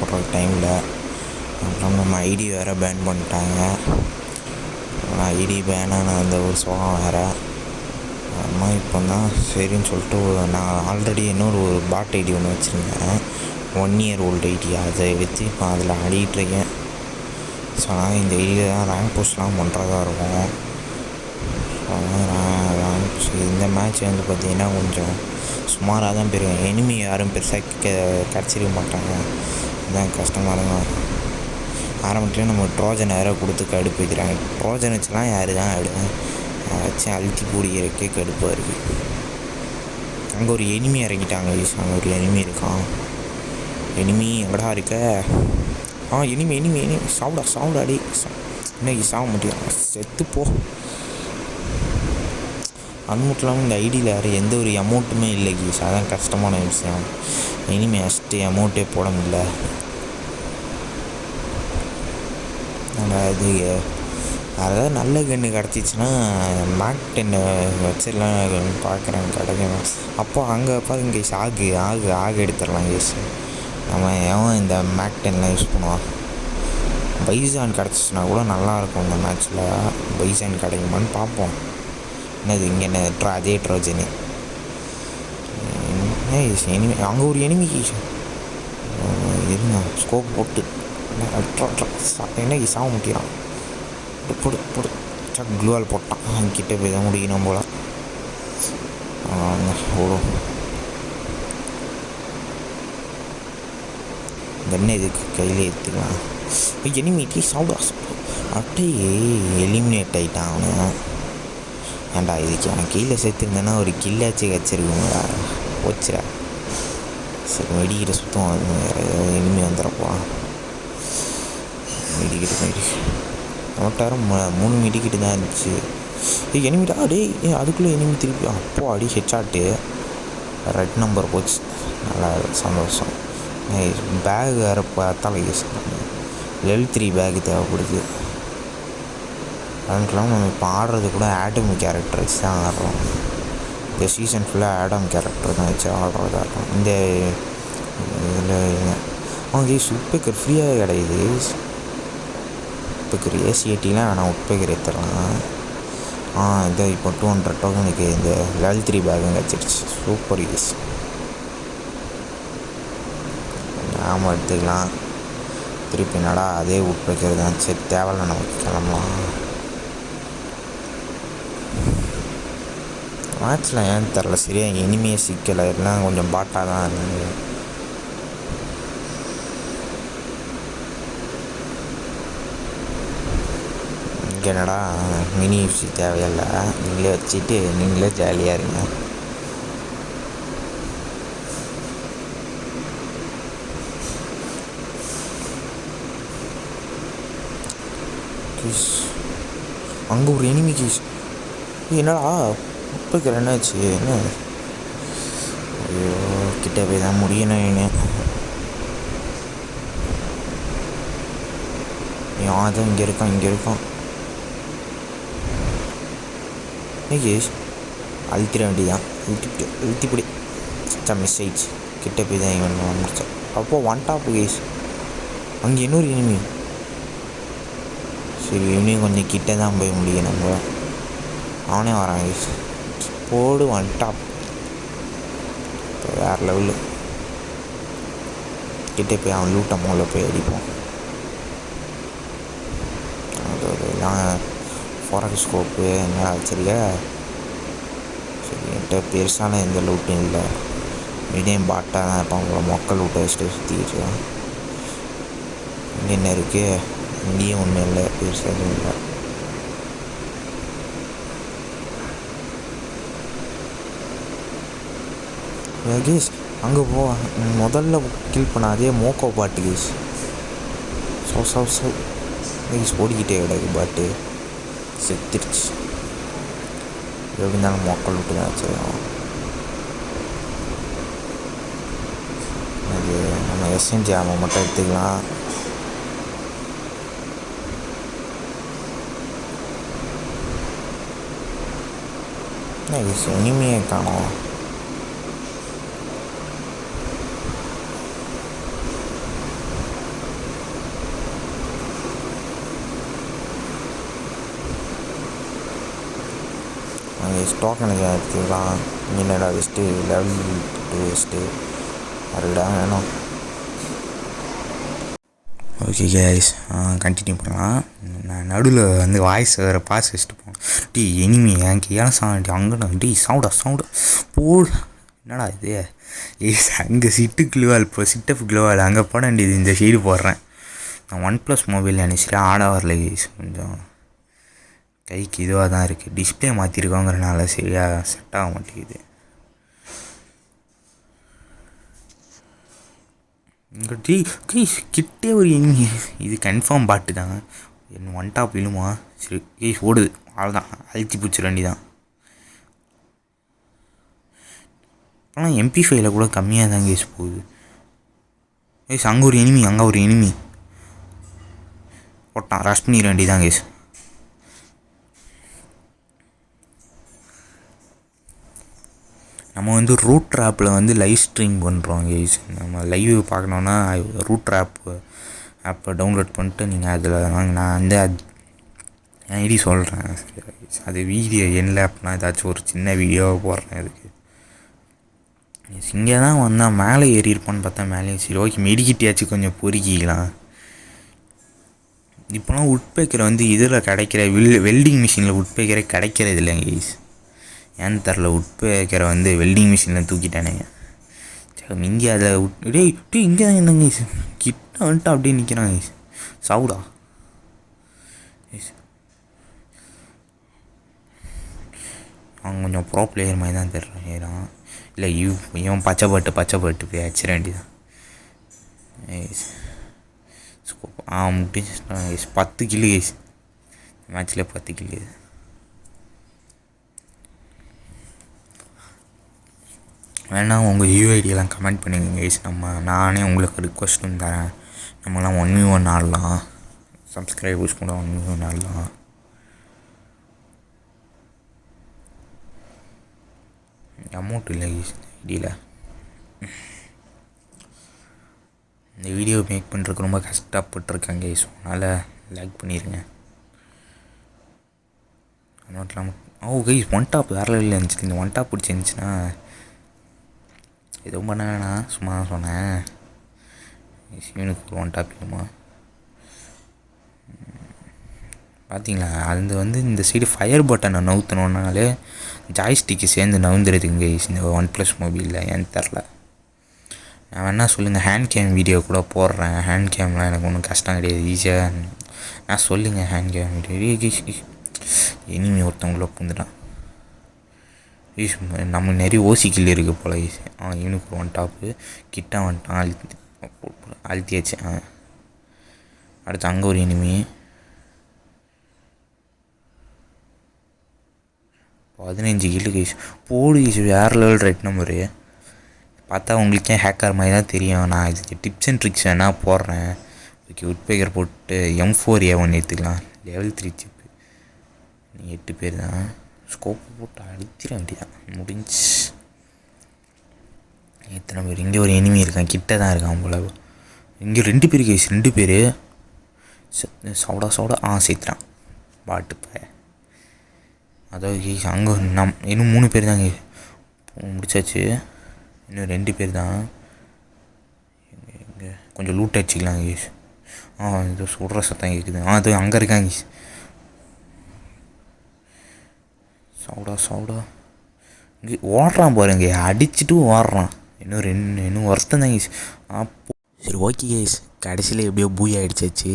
போடுற டைமில். அப்புறம் நம்ம ஐடி வேறு பேன் பண்ணிட்டாங்க. ஐடி பேனான அந்த ஒரு சோகம் வேறு. அம்மா இப்போ தான் சரின்னு சொல்லிட்டு நான் ஆல்ரெடி இன்னொரு பாட் ஐடி ஒன்று வச்சுருந்தேன், 1 year old ஐடி. அதை வச்சு இப்போ அதில் ஆடிட்டுருக்கேன். ஸோ நான் இந்த ஐடியில் தான் ரேங்க் போஸ்ட்லாம் பண்ணுறதா இருக்கும். ஸோ இந்த மேட்ச் வந்து பார்த்திங்கன்னா கொஞ்சம் சுமாராக தான் போயிருக்கேன். எனிமி யாரும் பெருசாக கிடச்சிருக்க மாட்டாங்க, அதுதான் கஷ்டமாக இருக்கும். ஆரம்பத்துலேயும் நம்ம ட்ரோஜன் வேறு கொடுத்து கடுப்பு வைக்கிறாங்க. ட்ரோஜன் வச்சுலாம் யார் தான் வச்சு அழுத்தி பிடிக்கிறக்கே கடுப்பாக இருக்குது. அங்கே ஒரு எனிமி இறங்கிட்டாங்க. அங்கே ஒரு எனிமி இருக்கான். எனிமி எங்கடா இருக்க? எனிமி சாப்பிடா அடி. இன்னைக்கு சாக முடியும், செத்துப்போ. அது மட்டும் இல்லாமல் இந்த ஐடியில் வேறு எந்த ஒரு அமௌண்ட்டுமே இல்லை கீஸ், அதான் கஷ்டமான விஷயம். இனிமே அஸ்ட்டு அமௌண்ட்டே போட முடியல. அது அதாவது நல்ல கன்று கிடச்சிச்சின்னா மேக் 10 வச்சிடலாம் பார்க்குறேன், கிடைக்கும். அப்போ அங்கே பாருங்க கேஸ், ஆகு எடுத்துடலாம் கேஸ். நம்ம ஏன் இந்த மேக் 10லாம் யூஸ் பண்ணுவோம். பைசான் கிடச்சிச்சின்னா கூட நல்லாயிருக்கும் இந்த மேட்ச்சில். பைசான் கிடைக்குமான்னு பார்ப்போம். என்னது இங்கே என்ன அதே ட்ரோஜனு எனிமி. அங்கே ஒரு எனிமிக்கு இருங்க ஸ்கோப் போட்டு என்ன சாக முட்டிக்கிறான். போடு க்ளூவால் போட்டான். கிட்டே போய் தான் முடிக்கணும் போல். ஓடும் என்ன இதுக்கு கையில் எடுத்துக்கலாம். எனிமிட்டி சாப்பிடா அட்டையே எலிமினேட் ஆகிட்டான் அவனு. ஏன்டா இதுக்கு அவன் கீழே சேர்த்துருந்தேன்னா ஒரு கில்லாச்சு கிடச்சிருக்குங்களா, போச்சுடா. சரி வெடிக்கிற சுத்தம் வேறு ஏதாவது எனிமி வந்துடுறப்பா. மெடிக்கிட்டு நோட்டாரம் 3 மெடிக்கிட்டு தான் இருந்துச்சு. எனிமிடா டே, அதுக்குள்ளே எனிமி திருப்பி. அப்போ அடி ஹெட்ஷாட்டு. ரெட் நம்பர் போச்சு, நல்லா சந்தோஷம். பேக் வேறு பார்த்தாலும் யூஸ் லெவல் 3 பேக்கு தேவைப்படுது. அதுக்கெல்லாம் நம்ம இப்போ ஆடுறது கூட ஆடம் கேரக்டர் வச்சு தான் ஆடுறோம். இந்த சீசன் ஃபுல்லாக ஆடம் கேரக்டர் தான் வச்சு ஆடுறதா இருக்கும். இந்த இதில் அவங்க உட்பேக்கர் ஃப்ரீயாக கிடையாது. உட்பேக்கர் ஏசிஏடிலாம் ஆனால் உட்பேக்கர் ஏற்றுடலாம். இதை இப்போ 200 டோக்கனுக்கு இந்த லெவல் 3 பேக்கும் கிடச்சிருச்சு. Super use. நாம் எடுத்துக்கலாம். திருப்பி நடா அதே உட்பேக்கர் தான். சரி தேவையில்ல, நமக்கு கிளம்பலாம். மேட்ச்சில் ஏன்னு தெரில சரியாக இனிமையே சிக்கலை, எல்லாம் கொஞ்சம் பாட்டாக தான் இருந்தது. இங்கே என்னடா மினி யூசி தேவையில்லை, நீங்களே வச்சுட்டு நீங்களே ஜாலியாக இருங்க. அங்கே ஒரு எனிமி கீஸ். என்னடா உட்பேக்கர் என்னாச்சு? என்ன ஐயோ, கிட்டே போய் தான் முடியணும். அதான் இங்கே இருக்கான். கேஸ் அழுத்திட வேண்டியதான். அழுத்திப்படி மிஸ் ஆயிடுச்சு. கிட்டே போய் தான் இவன் முடித்தான். அப்போது 1 டாப் கேஸ். அங்கே இன்னொரு எனிமி. சரி இவனையும் கொஞ்சம் கிட்டே தான் போய் முடியும் நம்ம. அவனே வரான் கேஸ். போடு 1 டாப். இப்போ வேறு லெவலு. கிட்டே போய் அவன் லூட்டை மூல போய் அடிப்போம். அதெல்லாம் ஃபாரஸ்ட் ஸ்கோப்பு என்ன ஆச்சுல்ல. சரி என்கிட்ட பெருசான எந்த லூட்டும் இல்லை. மீடியம் பாட்டாக தான் இருப்பான். உங்களை மொக்க லூட்டை வச்சுட்டு சுற்றிக்கிட்டு. இங்கே என்ன இருக்குது? இங்கேயும் ஒன்றும் இல்லை, பெருசாக எதுவும் இல்லை. கேஸ் அங்கே முதல்ல கில் பண்ண அதே மோக்கோ பாட்டு கேஸ். கேஸ் ஓடிக்கிட்டே கிடக்கு பாட்டு. செத்துருச்சு. எப்படி இருந்தாலும் மோக்கல் விட்டு தான் வச்சுருக்கோம். அது நம்ம எஸ்என்ஜி ஆமை மட்டும் எடுத்துக்கலாம். இனிமையை காணோம். டோக்கனுக்கு எடுத்துக்கலாம். என்னடா வெஸ்ட்டு லெவல் 2 வெஸ்ட்டு அதுடா வேணும். ஓகே கைஸ், கண்டினியூ பண்ணலாம். நான் நடுவில் வந்து வாய்ஸ் வேறு பாஸ் வச்சுட்டு போனேன். டீ எனிமி என் கையால் சாண்டி அங்கே டீ சவுடா போடு. என்னடா இது அங்கே சிட்டு கிளுவால் இப்போ சிட்டப் கிளுவால் அங்கே போட வேண்டியது இந்த சைடு போடுறேன். நான் OnePlus மொபைல் நினச்சிட்டு ஆட வரல கைஸ். கொஞ்சம் கைக்கு இதுவாக தான் இருக்குது. டிஸ்பிளே மாற்றிருக்கோங்கிறனால சரியாக செட் ஆக மாட்டேங்குது. இங்கே கைஸ் கிட்டே ஒரு எனிமி. இது கன்ஃபார்ம் பாட்டு தாங்க. என்ன ஒன் டாப் விழுமா? சரி கைஸ் ஓடுது. அவ்வளோதான், அழுத்தி பிடிச்சிட வேண்டிதான். ஆனால் MP5 கூட கம்மியாக தான் கேஸ் போகுது. கேஸ் அங்கே ஒரு எனிமி போட்டான். ரஷ் பண்ணிட வேண்டியதான் கேஸ். நம்ம வந்து ரூட் ட்ராப்பில் வந்து லைவ் ஸ்ட்ரீம் பண்ணுறோம் கேஸ். நம்ம லைவ் பார்க்கணுன்னா ரூட் ட்ராப் ஆப்பை டவுன்லோட் பண்ணிட்டு நீங்கள் அதில் வாங்க. நான் வந்து என் ஐடி சொல்கிறேன். அது வீடியோ என்ன ஆப்னா ஏதாச்சும் ஒரு சின்ன வீடியோவை போடுறேன். அதுக்கு இங்கே தான் வந்தால் மேலே ஏறி இருப்பான்னு பார்த்தா மேலே சரி ஓகே மெடிக்கிட்டியாச்சும் கொஞ்சம் பொறுக்கிக்கலாம். இப்போலாம் உட்பேக்கரை வந்து இதில் கிடைக்கிற வெல்டிங் மிஷினில் உட்பேக்கரை கிடைக்கிறது இல்லைங்க கைஸ். ஏன்னு தெரில, உட்பேக்கரை வந்து வெல்டிங் மிஷினில் தூக்கிட்டானுங்க. சரி இங்கே அதில் டே இங்கே தான் இருந்தாங்க கைஸ். கிட்ட வந்துட்டு அப்படியே நிற்கிறாங்க கைஸ். சவுடா கைஸ். அவங்க கொஞ்சம் ப்ரோ பிளேயர் மாதிரி தான் தெரிறான். இல்லை இவன் பச்சை பாட்டு போய் அடிச்சிட வேண்டியதான். முடிஞ்சு 10 கில்லு கைஸ். மேட்ச்சில் 10 கில்லு. வேணா உங்கள் யூஐடியெல்லாம் கமெண்ட் பண்ணுங்க கைஸ். நானே உங்களுக்கு ரிக்வஸ்ட்டும் தரேன். நம்மளாம் 1v1 ஆடலாம். சப்ஸ்கிரைபர்ஸ் கூட 1v1 ஆடலாம். அமௌண்ட் இல்லை கைஸ் ஐடியில். இந்த வீடியோ மேக் பண்ணுறதுக்கு ரொம்ப கஷ்டப்பட்டுருக்கேன் கைஸ். அதனால் லைக் பண்ணிடுங்க. அமௌண்ட் இல்லாமல் கைஸ் ஒன் டாப் வேறு லெவலில் இருந்துச்சு. இந்த ஒன் டாப் பிடிச்சிருந்துச்சின்னா எதுவும் பண்ண வேணாம், சும்மா தான் சொன்னேன். இவனுக்கு ஒரு ஒன் டாப் இல்லைமா பார்த்தீங்களா? அது வந்து இந்த சைடு ஃபயர் பட்டனை நவுத்தணுன்னாலே ஜாய்ஸ்டிக்கு சேர்ந்து நவுந்துடுதுங்க கைஸ் இந்த OnePlus மொபைலில். ஏன்னு தெரில. நான் வேணா சொல்லுங்கள் ஹேண்ட் கேம் வீடியோ கூட போடுறேன். ஹேண்ட் கேம்லாம் எனக்கு ஒன்றும் கஷ்டம் கிடையாது, ஈஸியாக. நான் சொல்லுங்கள் ஹேண்ட் கேம் வீடியோ. இனிமே ஒருத்தவங்கள பூந்துட்டான். நம்ம நிறைய ஓசிக்கில் இருக்குது போல. இவனுக்கு ஒரு ஒன் டாப்பு கிட்ட வந்துட்டான். அழுத்தியாச்சு. அடுத்து அங்கே ஒரு இனிமே 15 கில்லு கைஸ். போடு கைஸ், வேறு லெவல் ரைட் நம்பரு. பார்த்தா உங்களுக்கே ஹேக்கர் மாதிரி தான் தெரியும். நான் இதுக்கு டிப்ஸ் அண்ட் ட்ரிக்ஸ் வேணால் போடுறேன். ஓகே உட்பேக்கர் போட்டு M4A1 எடுத்துக்கலாம். Level 3 chip. 8 பேர் தான். ஸ்கோப்பு போட்டு அடிச்சிட வேண்டியதான், முடிஞ்சு. எத்தனை பேர்? இங்கே ஒரு எனிமி இருக்கான், கிட்ட தான் இருக்கான் போல. இங்கே 2 பேர் கைஸ், 2 பேர். சவுடா சேர்த்துறான் பாட்டுப்ப. அதாவது கைஸ் அங்கே இன்னும் 3 பேர் தான் கைஸ். முடிச்சாச்சு. இன்னும் 2 பேர் தான். இங்கே கொஞ்சம் லூட் அடிச்சிக்கலாம் கைஸ். இது சுடுற சத்தம் கேட்குது. அது அங்கே இருக்காங்க கைஸ். சவுடா இங்கே ஓடுறான் பாருங்க, அடிச்சுட்டு ஓடுறான். இன்னும் வருத்தம் தான் கைஸ். சரி ஓகே கைஸ், கடைசியில் எப்படியோ பூய் ஆகிடுச்சாச்சு.